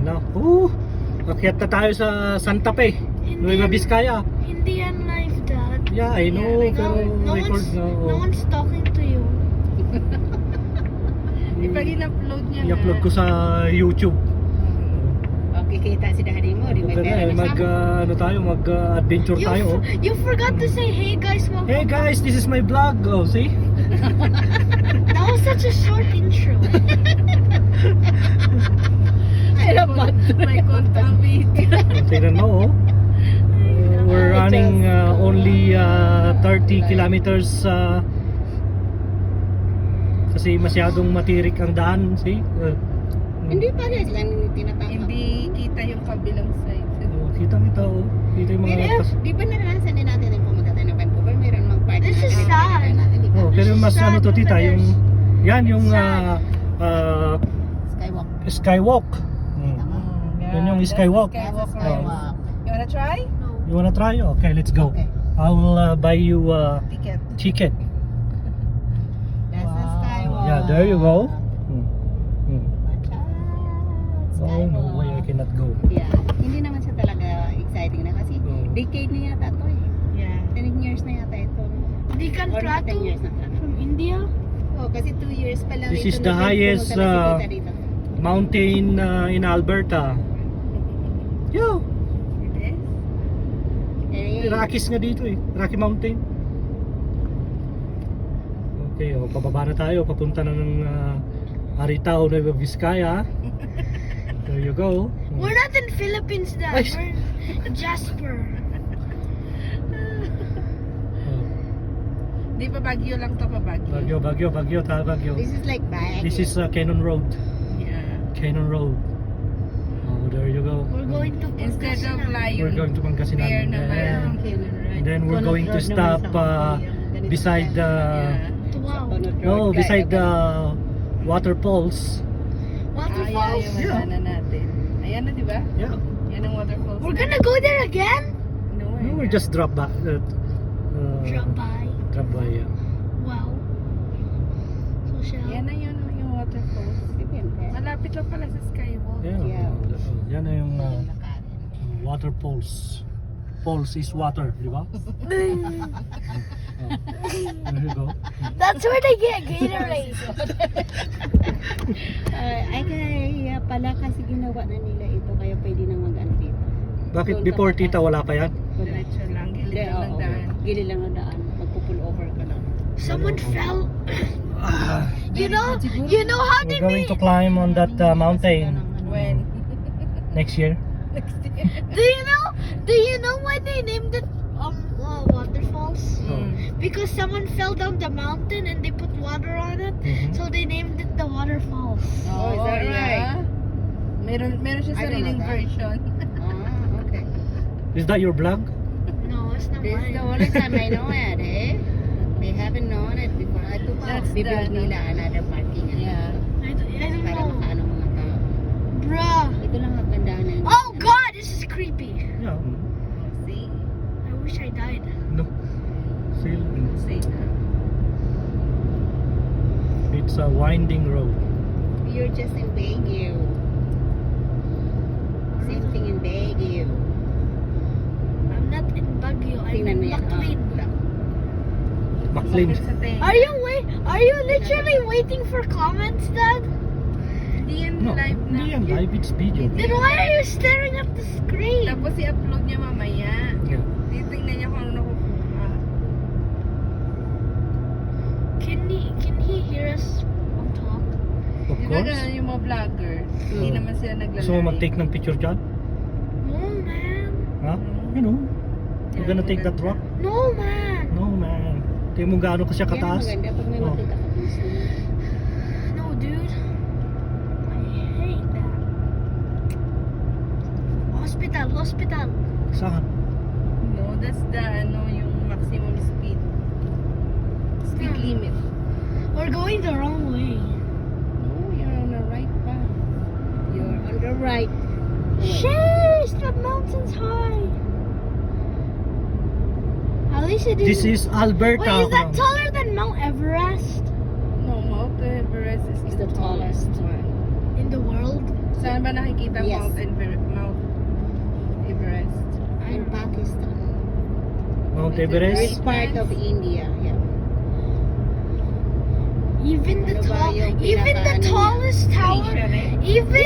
Ayan na. Akyat na tayo sa Santa Fe, Nueva Vizcaya. Hindi yan live, Dad. Yeah, I know, pero No record one's, na. no one's talking to you. Pag in-upload niya I-upload ko sa YouTube. Okay, kita si daddy mo. Di may pera na mag-adventure tayo. You forgot to say, hey guys, welcome. Hey guys, this is my vlog. Oh, see? That was such a short intro. May content video. Tingnan mo, we're running only 30 kilometers kasi masyadong matirik ang daan, see? Hindi pa rin sila tinatawag. Hindi kita yung kabilang side. Kita oh. Kita yung mga Pero, di ba naranasan din natin yung pumunta tayo ng Vancouver? Mayroon mang party. This is sad. pero mas ano to tita, yung yan yung Skywalk. skywalk. Yan yung skywalk. Skywalk. You wanna try? You wanna try? Okay, let's go. Okay. I will buy you Ticket. ticket. That's the skywalk. Yeah, there you go. Watch out. Oh, no way I cannot go. Yeah. Hindi naman siya talaga exciting na kasi decade na yata to eh. Yeah. 10 years na yata ito. Di kan Or Plato 10 years na talaga. from India. Oh, kasi 2 years pa lang This ito is the nung highest pumunta na si Tita dito. mountain in Alberta. Yo, It is? Rockies nga dito eh. Rocky Mountain. Okay, pababa na tayo. Papunta na ng Aritao, Nueva Vizcaya. There you go. We're not in Philippines, Dad. Ay. We're in Jasper. Di pa Baguio lang to pa Baguio. Baguio. This is like Baguio. This is Cannon Road. Yeah. Cannon Road. Oh, there you go. We're going to Instead of Pangasinan. like We're going to Pangasinan. bear naman. And then we're going to stop beside the Wow. beside the waterfalls. Waterfalls. Yung madaanan natin. Ayan na, di ba? Yeah. Yan ang waterfalls. We're gonna go there again? No, No, we just drop back. Drop by. Drop by. Yeah. Wow. So shall Yan na yun yung waterfalls. Malapit lang pala sa Skywalk. Yeah. Yan na yung waterfalls. Falls is water, di ba? There you go. That's where they get Gatorade. Ay kaya pala kasi ginawa na nila ito kaya pwede nang mag-ano dito. Bakit before tita wala pa yan? Diretso lang, gilid lang ng daan. Gilid lang ng daan. Magpo-pull over ka lang. Someone fell. You know how they We're going made. to climb on that mountain When? next year. Do you know why they named it waterfalls? Because someone fell down the mountain and they put water on it, so they named it the waterfalls. Oh, is that right? Meron siya sariling version. Okay. Is that your vlog? No, it's not This is the mine. only time I know it, eh? They haven't known it before. That's bibuild nila another parking. I don't Para know. makaano mga tao. Bruh. Ito lang ang gandaan na. Oh God, this is creepy. Yeah. See? I wish I died. No. Still, See na. it's a winding road. You're just in Baguio. Same thing in Baguio. I'm not in Baguio. I'm Tingnan mo in yan. McLean. McLean. Are you literally waiting for comments, Dad? Hindi yan No, live na. hindi yan live. It's video. Then why are you staring at the screen? Tapos i-upload niya mamaya. Yeah. Titingnan niya kung ano nakukuha. Can he hear us talk? Of Di ba course. ganun yung mga vlogger? Hindi naman sila naglalari. Gusto mo mag-take ng picture dyan? No, man. Ha? You know, you're gonna take that rock? No, man. No, man. Tingnan mo gaano ko siya Yan ang kataas. maganda pag may Oh. makita ka dun sa... No, dude. I hate that. Hospital. Saan? No, that's the yung maximum speed. Speed limit. We're going the wrong way. No, you're on the right path. You're on the right way. Sheesh, that mountain's high. At least it This didn't. is Alberta. Wait, is that taller than Mount Everest No, Mount Everest is the tallest one. in the world? Saan ba nakikita Yes. Mount Everest? In Pakistan. Mount It's Everest. part of India. Yeah. Even the Ano ba yung even the pinaka- tallest tower, Asia, eh? even